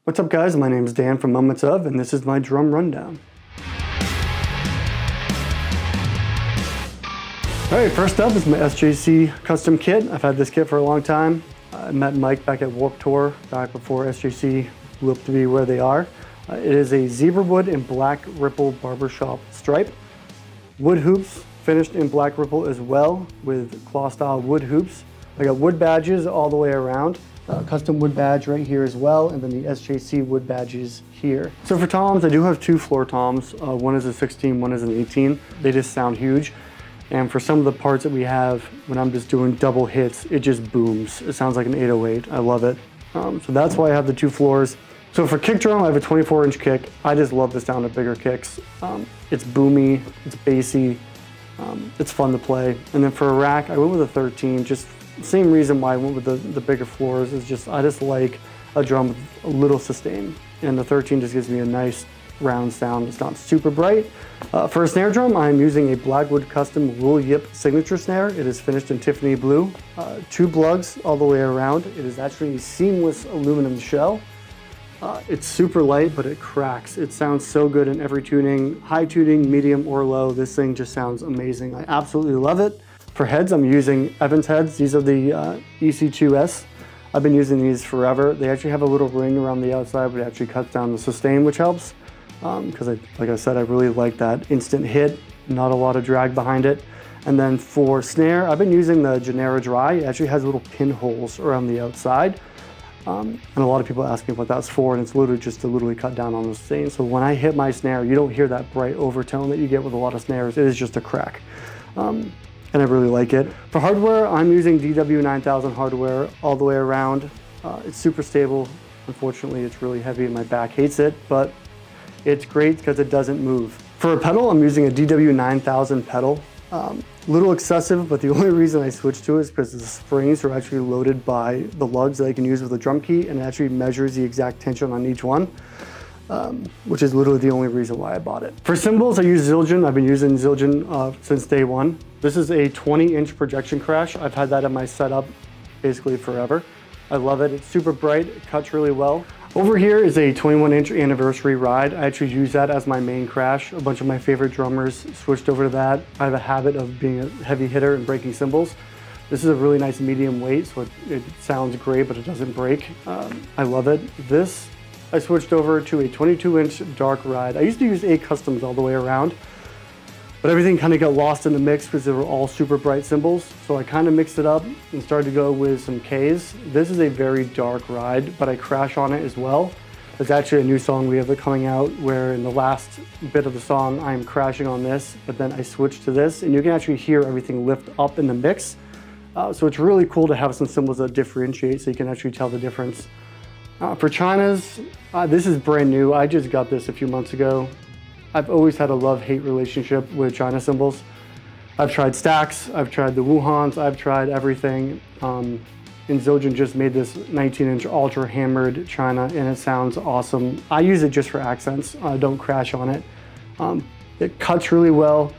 What's up guys, my name is Dan from Moments Of, and this is my drum rundown. Alright, first up is my SJC custom kit. I've had this kit for a long time. I met Mike back at Warped Tour, back before SJC blew up to be where they are. It is a zebra wood and black ripple barbershop stripe. Wood hoops, finished in black ripple as well, with claw style wood hoops. I got wood badges all the way around. Custom wood badge right here as well, and then the SJC wood badges here. So for toms, I do have two floor toms. One is a 16, one is an 18. They just sound huge. And for some of the parts that we have, when I'm just doing double hits, it just booms. It sounds like an 808, I love it. So that's why I have the two floors. So for kick drum, I have a 24-inch kick. I just love the sound of bigger kicks. It's boomy, it's bassy, it's fun to play. And then for a rack, I went with a 13, just same reason why I went with the bigger floors is just, I just like a drum with a little sustain. And the 13 just gives me a nice round sound. It's not super bright. For a snare drum, I'm using a Blackwood Custom Wool Yip signature snare. It is finished in Tiffany blue. Two plugs all the way around. It is actually a seamless aluminum shell. It's super light, but it cracks. It sounds so good in every tuning. High tuning, medium or low, this thing just sounds amazing. I absolutely love it. For heads, I'm using Evans heads. These are the EC2S. I've been using these forever. They actually have a little ring around the outside, but it actually cuts down the sustain, which helps. Because like I said, I really like that instant hit, not a lot of drag behind it. And then for snare, I've been using the Genera Dry. It actually has little pinholes around the outside. And a lot of people ask me what that's for, and it's literally just to literally cut down on the sustain. So when I hit my snare, you don't hear that bright overtone that you get with a lot of snares. It is just a crack. And I really like it. For hardware, I'm using DW9000 hardware all the way around. It's super stable. Unfortunately, it's really heavy and my back hates it, but it's great because it doesn't move. For a pedal, I'm using a DW9000 pedal. Little excessive, but the only reason I switched to it is because the springs are actually loaded by the lugs that I can use with a drum key, and it actually measures the exact tension on each one. Which is literally the only reason why I bought it. For cymbals, I use Zildjian. I've been using Zildjian since day one. This is a 20-inch projection crash. I've had that in my setup basically forever. I love it. It's super bright, it cuts really well. Over here is a 21-inch anniversary ride. I actually use that as my main crash. A bunch of my favorite drummers switched over to that. I have a habit of being a heavy hitter and breaking cymbals. This is a really nice medium weight, so it sounds great, but it doesn't break. I love it. This, I switched over to a 22-inch dark ride. I used to use 8 customs all the way around, but everything kind of got lost in the mix because they were all super bright cymbals. So I kind of mixed it up and started to go with some Ks. This is a very dark ride, but I crash on it as well. There's actually a new song we have coming out where in the last bit of the song, I'm crashing on this, but then I switch to this, and you can actually hear everything lift up in the mix. So it's really cool to have some cymbals that differentiate so you can actually tell the difference. For China's, this is brand new. I just got this a few months ago. I've always had a love-hate relationship with China cymbals. I've tried Stacks, I've tried the Wuhans, I've tried everything. And Zildjian just made this 19-inch ultra hammered China, and it sounds awesome. I use it just for accents. I don't crash on it. It cuts really well.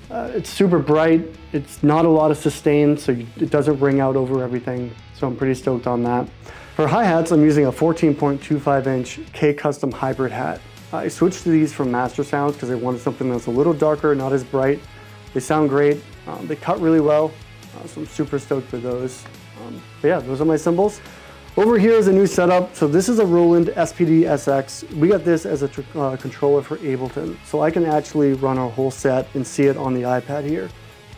It's super bright. It's not a lot of sustain, so it doesn't ring out over everything. So I'm pretty stoked on that. For hi-hats, I'm using a 14.25-inch K-Custom hybrid hat. I switched to these from Master Sounds because I wanted something that's a little darker, not as bright. They sound great. They cut really well, so I'm super stoked for those. But yeah, those are my cymbals. Over here is a new setup. So this is a Roland SPD SX. We got this as a controller for Ableton. So I can actually run our whole set and see it on the iPad here.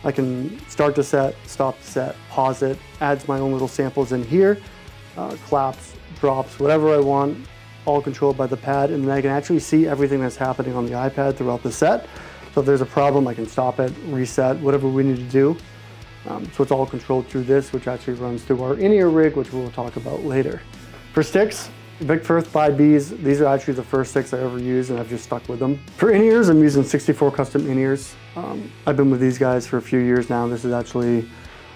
I can start the set, stop the set, pause it, adds my own little samples in here. Claps, drops, whatever I want, all controlled by the pad, and then I can actually see everything that's happening on the iPad throughout the set. So if there's a problem, I can stop it, reset, whatever we need to do. So it's all controlled through this, which actually runs through our in-ear rig, which we'll talk about later. For sticks, Vic Firth 5Bs. These are actually the first sticks I ever used, and I've just stuck with them. For in-ears, I'm using 64 custom in-ears. I've been with these guys for a few years now. This is actually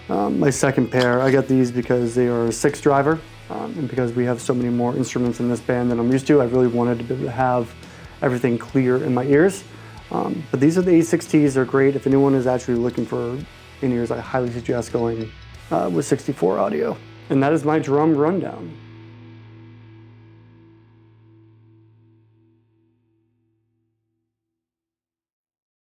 my second pair. I got these because they are a 6 driver, and because we have so many more instruments in this band than I'm used to, I really wanted to be able to have everything clear in my ears. But these are the A6Ts. They're great. If anyone is actually looking for in-ears, I highly suggest going with 64 audio. And that is my drum rundown.